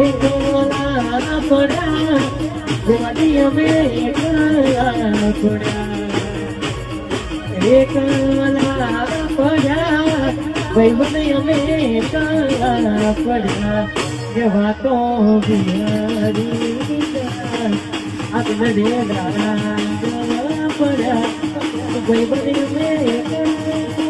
એકલા પડ્યા ગોવાડી અમે એકલા પડ્યા ભાઈ મને અમે એકલા પડ્યા એ વાતો બિહારી આપણે પડ્યા ભાઈ મને અમે